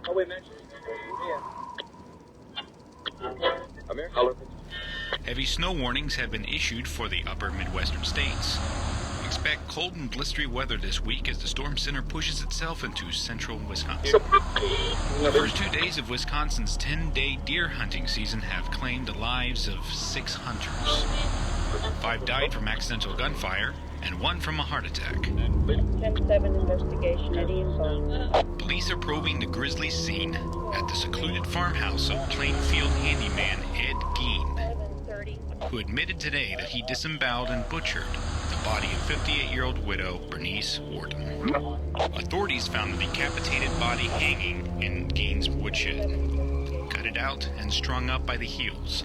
Oh, wait, man. Heavy snow warnings have been issued for the upper Midwestern states. Expect cold and blistery weather this week as the storm center pushes itself into central Wisconsin. The first 2 days of Wisconsin's 10-day deer hunting season have claimed the lives of 6 hunters. 5 died from accidental gunfire, and 1 from a heart attack. 10-7 investigation at info. Police are probing the grisly scene at the secluded farmhouse of Plainfield handyman Ed Gein, who admitted today that he disemboweled and butchered the body of 58-year-old widow Bernice Wharton. Authorities found the decapitated body hanging in Gein's woodshed, gutted out and strung up by the heels.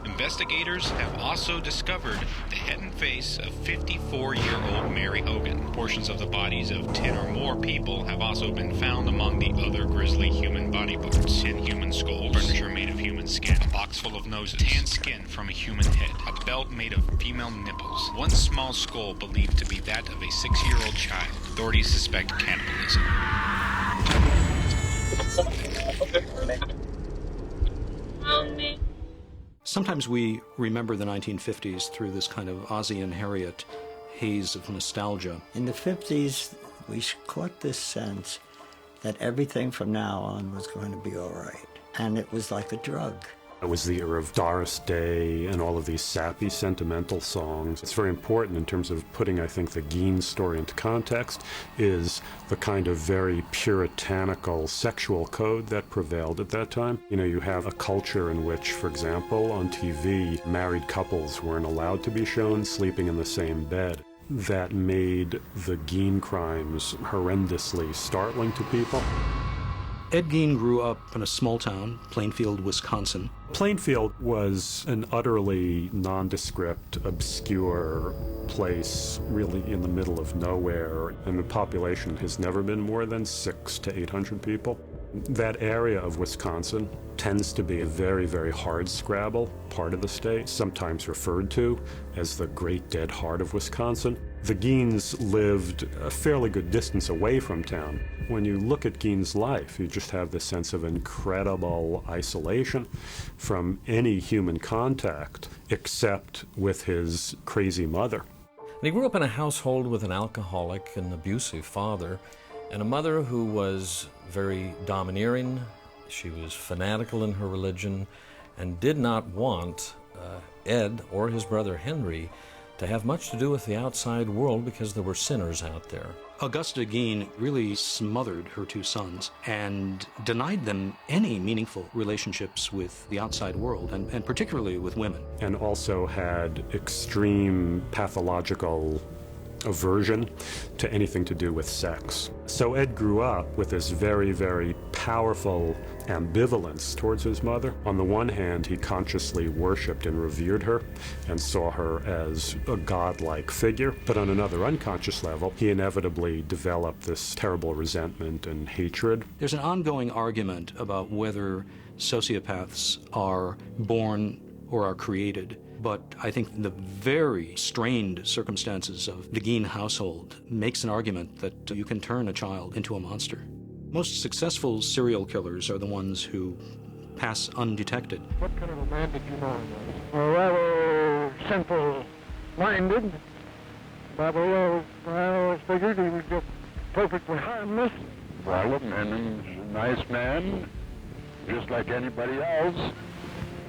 Investigators have also discovered the head and face of 54-year-old Mary Hogan. Portions of the bodies of 10 or more people have also been found among the other grisly human body parts. 10 human skulls, furniture made of human skin, a box full of noses, tan skin from a human head, a belt made of female nipples, 1 small skull believed to be that of a 6-year-old child. Authorities suspect cannibalism. Sometimes we remember the 1950s through this kind of Ozzie and Harriet haze of nostalgia. In the 50s, we caught this sense that everything from now on was going to be all right. And it was like a drug. It was the era of Doris Day and all of these sappy, sentimental songs. It's very important in terms of putting, I think, the Gein story into context, is the kind of very puritanical sexual code that prevailed at that time. You know, you have a culture in which, for example, on TV, married couples weren't allowed to be shown sleeping in the same bed. That made the Gein crimes horrendously startling to people. Ed Gein grew up in a small town, Plainfield, Wisconsin. Plainfield was an utterly nondescript, obscure place, really in the middle of nowhere, and the population has never been more than 600 to 800 people. That area of Wisconsin tends to be a very, very hardscrabble part of the state, sometimes referred to as the Great Dead Heart of Wisconsin. The Geins lived a fairly good distance away from town. When you look at Gein's life, you just have this sense of incredible isolation from any human contact except with his crazy mother. And he grew up in a household with an alcoholic and abusive father, and a mother who was very domineering. She was fanatical in her religion and did not want Ed or his brother Henry to have much to do with the outside world because there were sinners out there. Augusta Gein really smothered her 2 sons and denied them any meaningful relationships with the outside world, and particularly with women. And also had extreme pathological aversion to anything to do with sex. So Ed grew up with this very, very powerful ambivalence towards his mother. On the one hand, he consciously worshipped and revered her and saw her as a godlike figure. But on another unconscious level, he inevitably developed this terrible resentment and hatred. There's an ongoing argument about whether sociopaths are born or are created. But I think the very strained circumstances of the Gein household makes an argument that you can turn a child into a monster. Most successful serial killers are the ones who pass undetected. What kind of a man did you know he was? Rather simple-minded, but I always figured he was just perfectly harmless. Well, and he's a nice man, just like anybody else.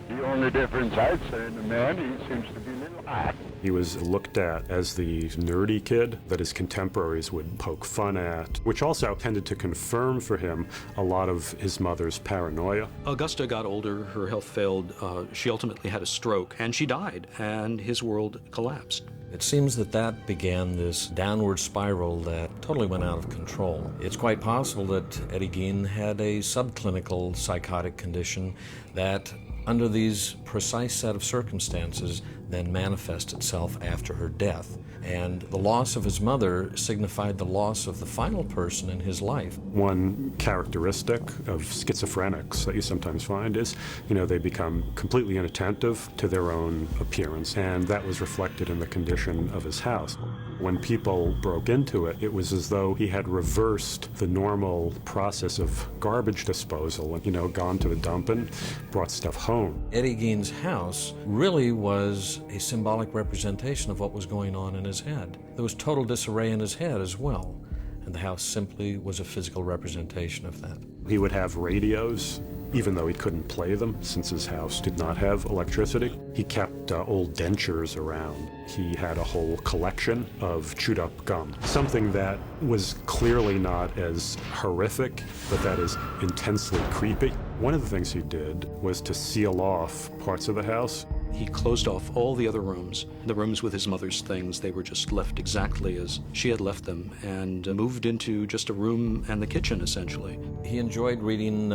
The only difference I'd say in the man, he seems to be a little odd. He was looked at as the nerdy kid that his contemporaries would poke fun at, which also tended to confirm for him a lot of his mother's paranoia. Augusta got older, her health failed, she ultimately had a stroke, and she died, and his world collapsed. It seems that began this downward spiral that totally went out of control. It's quite possible that Eddie Gein had a subclinical psychotic condition that, under these precise set of circumstances, then manifest itself after her death. And the loss of his mother signified the loss of the final person in his life. One characteristic of schizophrenics that you sometimes find is, they become completely inattentive to their own appearance, and that was reflected in the condition of his house. When people broke into it, it was as though he had reversed the normal process of garbage disposal and, gone to the dump and brought stuff home. Eddie Gein's house really was a symbolic representation of what was going on in his head. There was total disarray in his head as well, and the house simply was a physical representation of that. He would have radios, even though he couldn't play them since his house did not have electricity. He kept old dentures around. He had a whole collection of chewed up gum, something that was clearly not as horrific, but that is intensely creepy. One of the things he did was to seal off parts of the house. He closed off all the other rooms. The rooms with his mother's things, they were just left exactly as she had left them, and moved into just a room and the kitchen, essentially. He enjoyed reading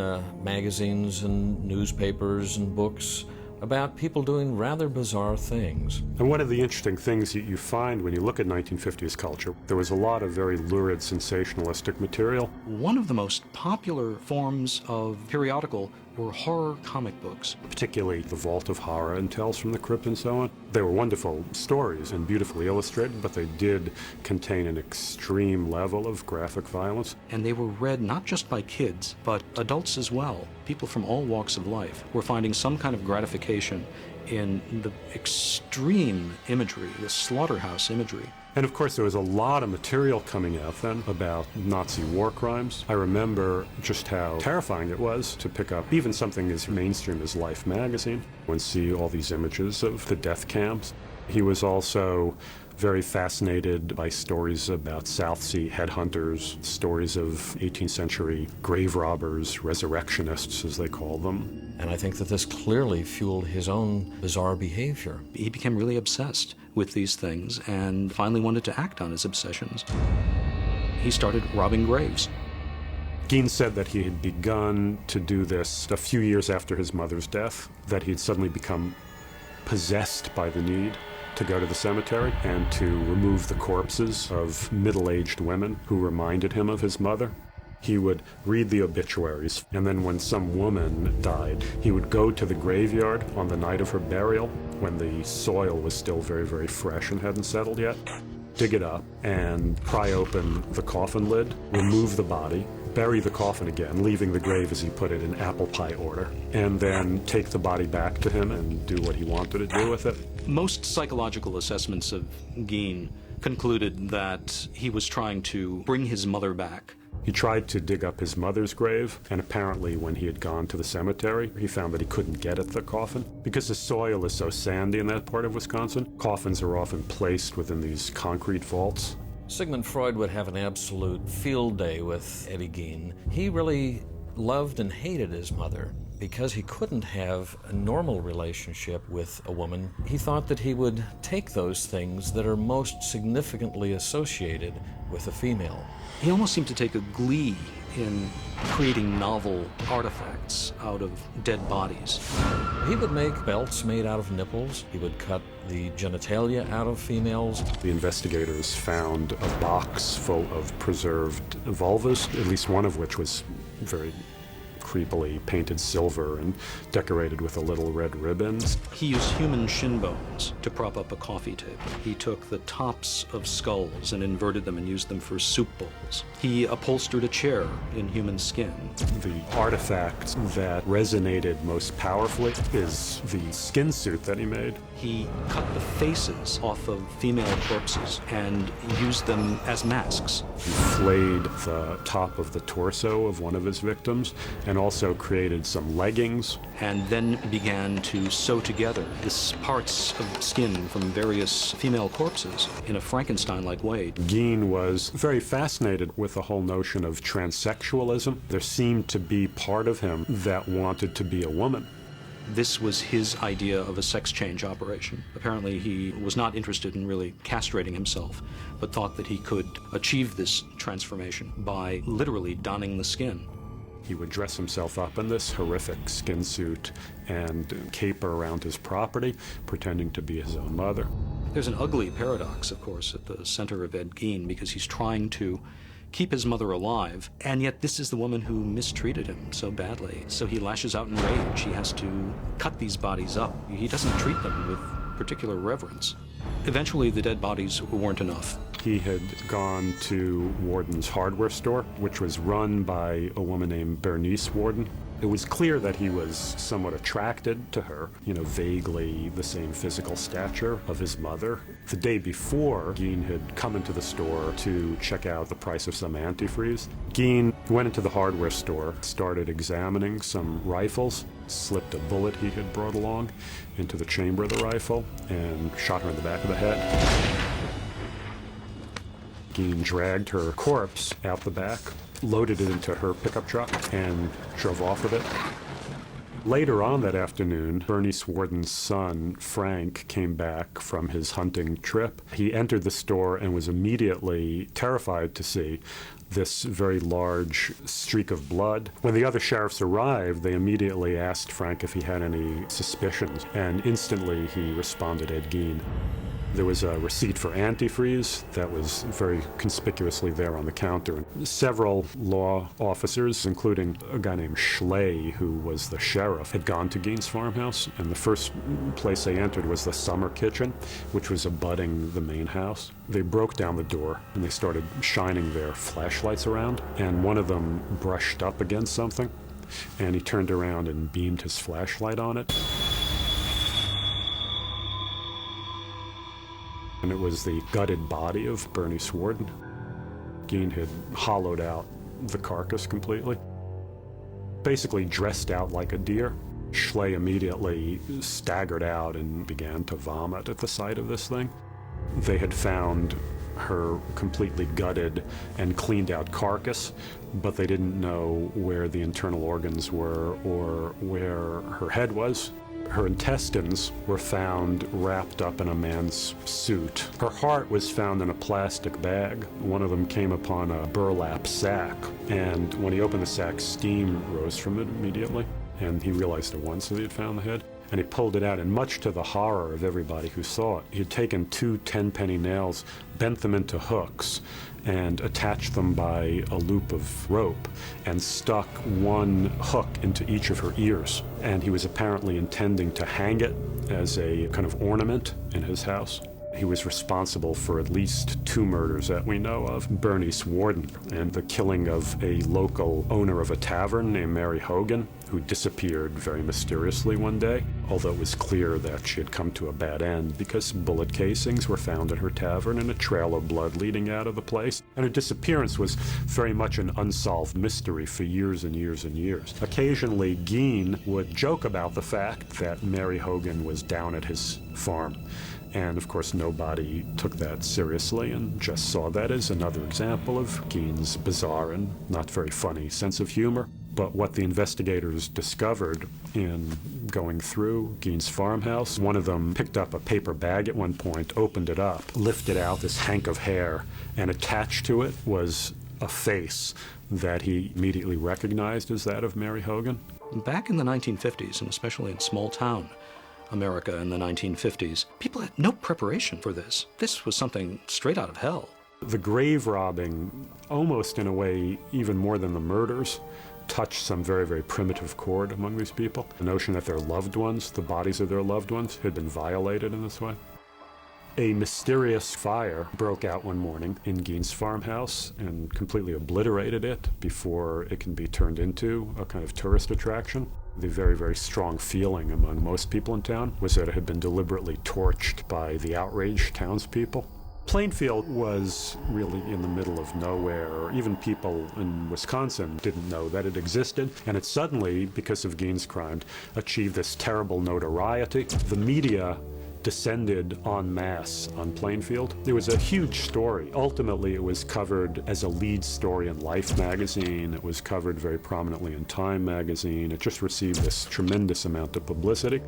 magazines and newspapers and books about people doing rather bizarre things. And one of the interesting things that you find when you look at 1950s culture, there was a lot of very lurid, sensationalistic material. One of the most popular forms of periodical were horror comic books. Particularly The Vault of Horror and Tales from the Crypt and so on. They were wonderful stories and beautifully illustrated, but they did contain an extreme level of graphic violence. And they were read not just by kids, but adults as well. People from all walks of life were finding some kind of gratification in the extreme imagery, the slaughterhouse imagery. And of course, there was a lot of material coming out then about Nazi war crimes. I remember just how terrifying it was to pick up even something as mainstream as Life magazine and see all these images of the death camps. He was also very fascinated by stories about South Sea headhunters, stories of 18th century grave robbers, resurrectionists, as they call them. And I think that this clearly fueled his own bizarre behavior. He became really obsessed with these things and finally wanted to act on his obsessions. He started robbing graves. Gein said that he had begun to do this a few years after his mother's death, that he'd suddenly become possessed by the need to go to the cemetery and to remove the corpses of middle-aged women who reminded him of his mother. He would read the obituaries, and then when some woman died, he would go to the graveyard on the night of her burial, when the soil was still very, very fresh and hadn't settled yet, dig it up and pry open the coffin lid, remove the body, bury the coffin again, leaving the grave, as he put it, in apple pie order, and then take the body back to him and do what he wanted to do with it. Most psychological assessments of Gein concluded that he was trying to bring his mother back. He tried to dig up his mother's grave, and apparently when he had gone to the cemetery, he found that he couldn't get at the coffin. Because the soil is so sandy in that part of Wisconsin, coffins are often placed within these concrete vaults. Sigmund Freud would have an absolute field day with Eddie Gein. He really loved and hated his mother. Because he couldn't have a normal relationship with a woman, he thought that he would take those things that are most significantly associated with a female. He almost seemed to take a glee in creating novel artifacts out of dead bodies. He would make belts made out of nipples. He would cut the genitalia out of females. The investigators found a box full of preserved vulvas, at least one of which was very creepily painted silver and decorated with a little red ribbon. He used human shin bones to prop up a coffee table. He took the tops of skulls and inverted them and used them for soup bowls. He upholstered a chair in human skin. The artifact that resonated most powerfully is the skin suit that he made. He cut the faces off of female corpses and used them as masks. He flayed the top of the torso of one of his victims and also created some leggings. And then began to sew together the parts of skin from various female corpses in a Frankenstein-like way. Gein was very fascinated with the whole notion of transsexualism. There seemed to be part of him that wanted to be a woman. This was his idea of a sex change operation. Apparently he was not interested in really castrating himself, but thought that he could achieve this transformation by literally donning the skin. He would dress himself up in this horrific skin suit and caper around his property, pretending to be his own mother. There's an ugly paradox, of course, at the center of Ed Gein, because he's trying to keep his mother alive, and yet this is the woman who mistreated him so badly. So he lashes out in rage. He has to cut these bodies up. He doesn't treat them with particular reverence. Eventually, the dead bodies weren't enough. He had gone to Warden's hardware store, which was run by a woman named Bernice Warden. It was clear that he was somewhat attracted to her, vaguely the same physical stature of his mother. The day before, Gein had come into the store to check out the price of some antifreeze. Gein went into the hardware store, started examining some rifles, slipped a bullet he had brought along into the chamber of the rifle, and shot her in the back of the head. Gein dragged her corpse out the back, loaded it into her pickup truck, and drove off with it. Later on that afternoon, Bernice Warden's son, Frank, came back from his hunting trip. He entered the store and was immediately terrified to see this very large streak of blood. When the other sheriffs arrived, they immediately asked Frank if he had any suspicions, and instantly he responded, Ed Gein. There was a receipt for antifreeze that was very conspicuously there on the counter. Several law officers, including a guy named Schley, who was the sheriff, had gone to Gein's farmhouse, and the first place they entered was the summer kitchen, which was abutting the main house. They broke down the door, and they started shining their flashlights around, and one of them brushed up against something, and he turned around and beamed his flashlight on it. And it was the gutted body of Bernice Warden. Gein had hollowed out the carcass completely, basically dressed out like a deer. Schley immediately staggered out and began to vomit at the sight of this thing. They had found her completely gutted and cleaned out carcass, but they didn't know where the internal organs were or where her head was. Her intestines were found wrapped up in a man's suit. Her heart was found in a plastic bag. One of them came upon a burlap sack, and when he opened the sack, steam rose from it immediately, and he realized at once that he had found the head. And he pulled it out, and much to the horror of everybody who saw it, he had taken 2 10-penny nails, bent them into hooks, and attached them by a loop of rope, and stuck one hook into each of her ears. And he was apparently intending to hang it as a kind of ornament in his house. He was responsible for at least 2 murders that we know of. Bernice Warden, and the killing of a local owner of a tavern named Mary Hogan, who disappeared very mysteriously one day, although it was clear that she had come to a bad end because bullet casings were found in her tavern and a trail of blood leading out of the place. And her disappearance was very much an unsolved mystery for years and years and years. Occasionally, Gein would joke about the fact that Mary Hogan was down at his farm. And of course, nobody took that seriously and just saw that as another example of Gein's bizarre and not very funny sense of humor. But what the investigators discovered in going through Gein's farmhouse, one of them picked up a paper bag at one point, opened it up, lifted out this hank of hair, and attached to it was a face that he immediately recognized as that of Mary Hogan. Back in the 1950s, and especially in small-town America in the 1950s, people had no preparation for this. This was something straight out of hell. The grave robbing, almost in a way, even more than the murders, touched some very, very primitive chord among these people. The notion that their loved ones, the bodies of their loved ones, had been violated in this way. A mysterious fire broke out one morning in Gein's farmhouse and completely obliterated it before it can be turned into a kind of tourist attraction. The very, very strong feeling among most people in town was that it had been deliberately torched by the outraged townspeople. Plainfield was really in the middle of nowhere. Even people in Wisconsin didn't know that it existed. And it suddenly, because of Gein's crime, achieved this terrible notoriety. The media descended en masse on Plainfield. It was a huge story. Ultimately, it was covered as a lead story in Life magazine. It was covered very prominently in Time magazine. It just received this tremendous amount of publicity.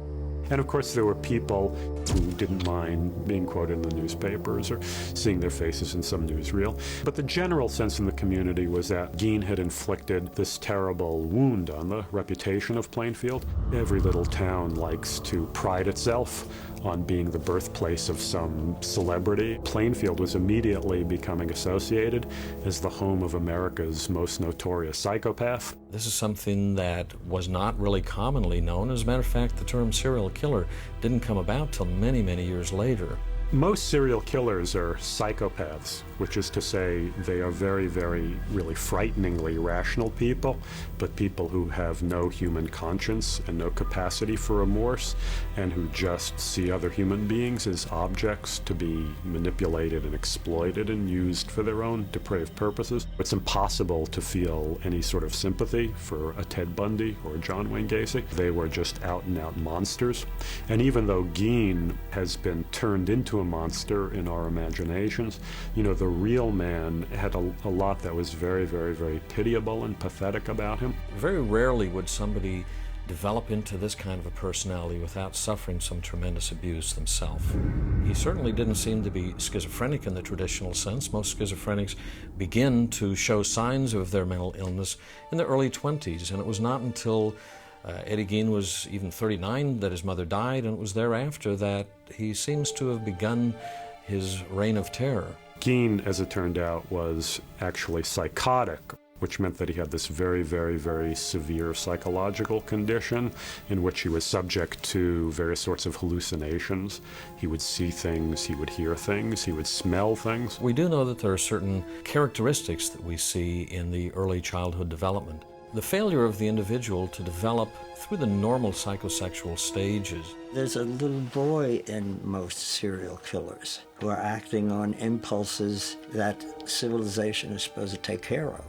And of course, there were people who didn't mind being quoted in the newspapers or seeing their faces in some newsreel. But the general sense in the community was that Gein had inflicted this terrible wound on the reputation of Plainfield. Every little town likes to pride itself on being the birthplace of some celebrity. Plainfield was immediately becoming associated as the home of America's most notorious psychopath. This is something that was not really commonly known. As a matter of fact, the term serial killer didn't come about till many, many years later. Most serial killers are psychopaths, which is to say they are very, very, really frighteningly rational people, but people who have no human conscience and no capacity for remorse, and who just see other human beings as objects to be manipulated and exploited and used for their own depraved purposes. It's impossible to feel any sort of sympathy for a Ted Bundy or a John Wayne Gacy. They were just out-and-out monsters. And even though Gein has been turned into a monster in our imaginations, you know, the real man had a lot that was very, very, very pitiable and pathetic about him. Very rarely would somebody develop into this kind of a personality without suffering some tremendous abuse themselves. He certainly didn't seem to be schizophrenic in the traditional sense. Most schizophrenics begin to show signs of their mental illness in the early 20s, and it was not until Eddie Gein was even 39 that his mother died, and it was thereafter that he seems to have begun his reign of terror. Gein, as it turned out, was actually psychotic, which meant that he had this very, very, very severe psychological condition in which he was subject to various sorts of hallucinations. He would see things, he would hear things, he would smell things. We do know that there are certain characteristics that we see in the early childhood development. The failure of the individual to develop through the normal psychosexual stages. There's a little boy in most serial killers who are acting on impulses that civilization is supposed to take care of.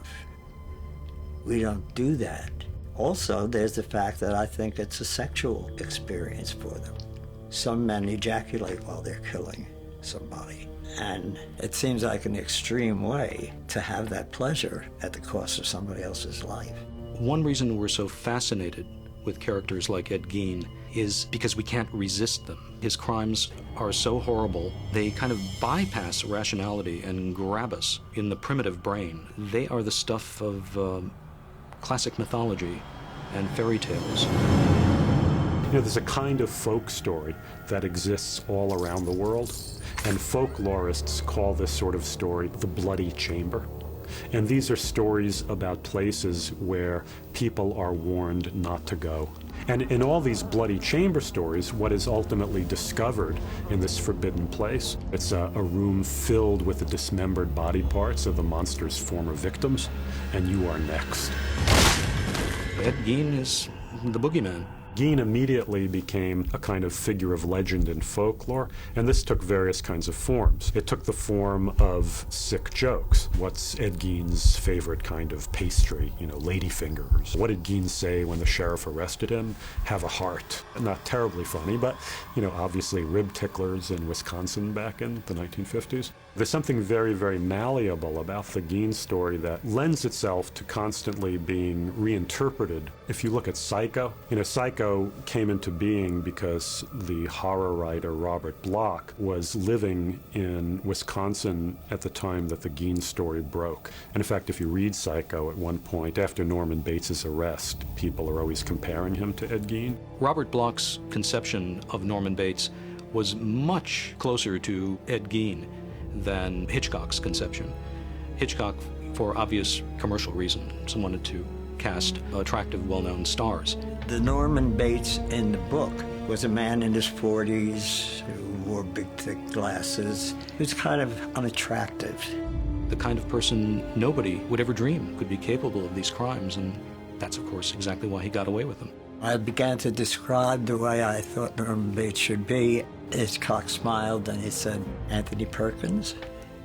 We don't do that. Also, there's the fact that I think it's a sexual experience for them. Some men ejaculate while they're killing somebody. And it seems like an extreme way to have that pleasure at the cost of somebody else's life. One reason we're so fascinated with characters like Ed Gein is because we can't resist them. His crimes are so horrible, they kind of bypass rationality and grab us in the primitive brain. They are the stuff of classic mythology and fairy tales. You know, there's a kind of folk story that exists all around the world, and folklorists call this sort of story the Bloody Chamber. And these are stories about places where people are warned not to go. And in all these Bloody Chamber stories, what is ultimately discovered in this forbidden place, it's a room filled with the dismembered body parts of the monster's former victims, and you are next. Ed Gein is the boogeyman. Gein immediately became a kind of figure of legend in folklore, and this took various kinds of forms. It took the form of sick jokes. What's Ed Gein's favorite kind of pastry? You know, ladyfingers. What did Gein say when the sheriff arrested him? Have a heart. Not terribly funny, but, you know, obviously rib ticklers in Wisconsin back in the 1950s. There's something very, very malleable about the Gein story that lends itself to constantly being reinterpreted. If you look at Psycho, you know, Psycho came into being because the horror writer Robert Bloch was living in Wisconsin at the time that the Gein story broke. And in fact, if you read Psycho at one point, after Norman Bates' arrest, people are always comparing him to Ed Gein. Robert Bloch's conception of Norman Bates was much closer to Ed Gein than Hitchcock's conception. Hitchcock, for obvious commercial reasons, wanted to cast attractive, well-known stars. The Norman Bates in the book was a man in his 40s who wore big, thick glasses. He was kind of unattractive. The kind of person nobody would ever dream could be capable of these crimes, and that's, of course, exactly why he got away with them. I began to describe the way I thought Norman Bates should be. Hitchcock smiled and he said, "Anthony Perkins?"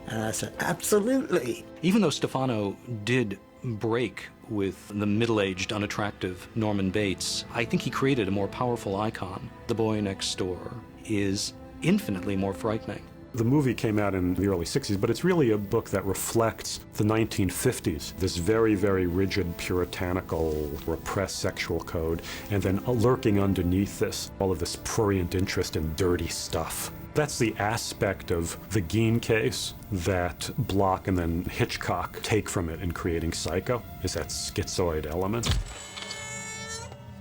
And I said, "Absolutely." Even though Stefano did break with the middle-aged, unattractive Norman Bates, I think he created a more powerful icon. The Boy Next Door is infinitely more frightening. The movie came out in the early 60s, but it's really a book that reflects the 1950s, this very, very rigid, puritanical, repressed sexual code, and then lurking underneath this, all of this prurient interest in dirty stuff. That's the aspect of the Gein case that Bloch and then Hitchcock take from it in creating Psycho, is that schizoid element.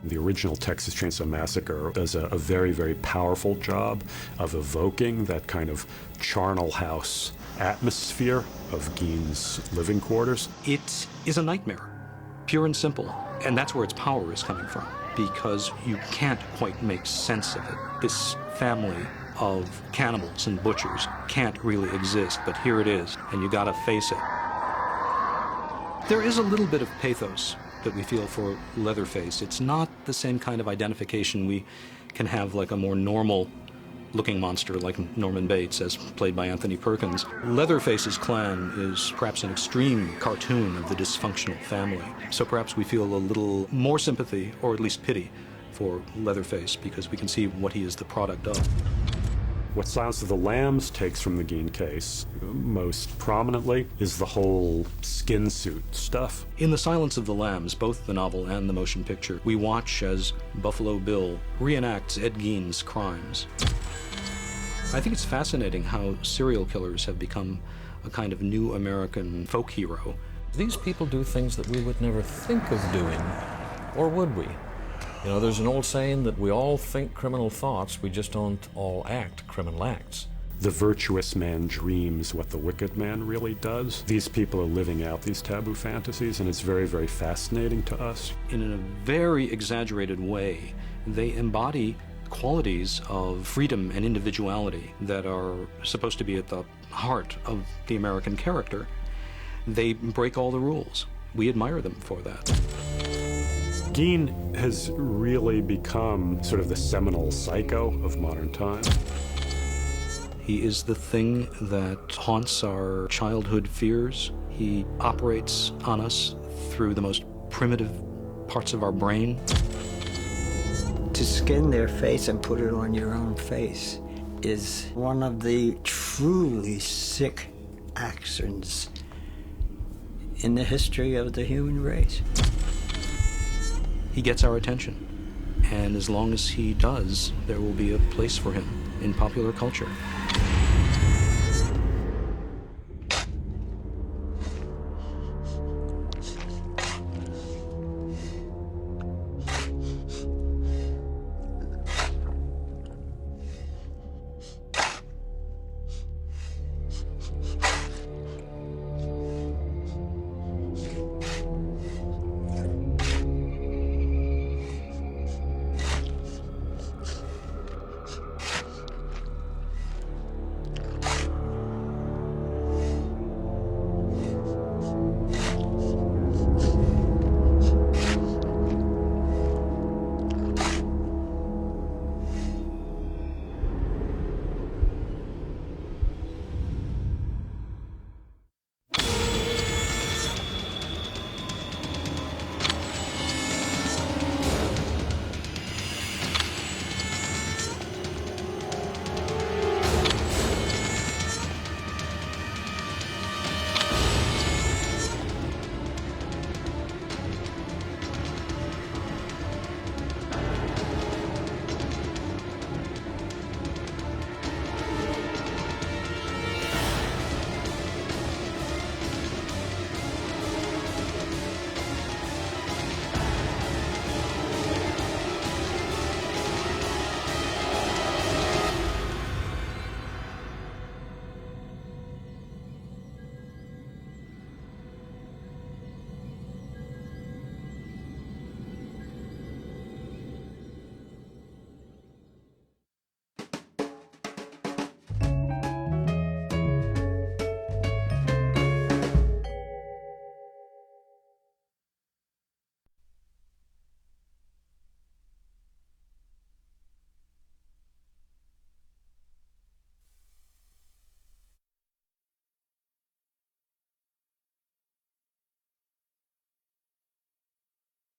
The original Texas Chainsaw Massacre does a very, very powerful job of evoking that kind of charnel house atmosphere of Gein's living quarters. It is a nightmare, pure and simple, and that's where its power is coming from, because you can't quite make sense of it. This family of cannibals and butchers can't really exist, but here it is, and you gotta face it. There is a little bit of pathos that we feel for Leatherface. It's not the same kind of identification we can have like a more normal looking monster like Norman Bates, as played by Anthony Perkins. Leatherface's clan is perhaps an extreme cartoon of the dysfunctional family. So perhaps we feel a little more sympathy, or at least pity, for Leatherface because we can see what he is the product of. What Silence of the Lambs takes from the Gein case most prominently is the whole skin suit stuff. In The Silence of the Lambs, both the novel and the motion picture, we watch as Buffalo Bill reenacts Ed Gein's crimes. I think it's fascinating how serial killers have become a kind of new American folk hero. These people do things that we would never think of doing, or would we? You know, there's an old saying that we all think criminal thoughts, we just don't all act criminal acts. The virtuous man dreams what the wicked man really does. These people are living out these taboo fantasies, and it's very, very fascinating to us. In a very exaggerated way, they embody qualities of freedom and individuality that are supposed to be at the heart of the American character. They break all the rules. We admire them for that. Gein has really become sort of the seminal psycho of modern times. He is the thing that haunts our childhood fears. He operates on us through the most primitive parts of our brain. To skin their face and put it on your own face is one of the truly sick actions in the history of the human race. He gets our attention, and as long as he does, there will be a place for him in popular culture.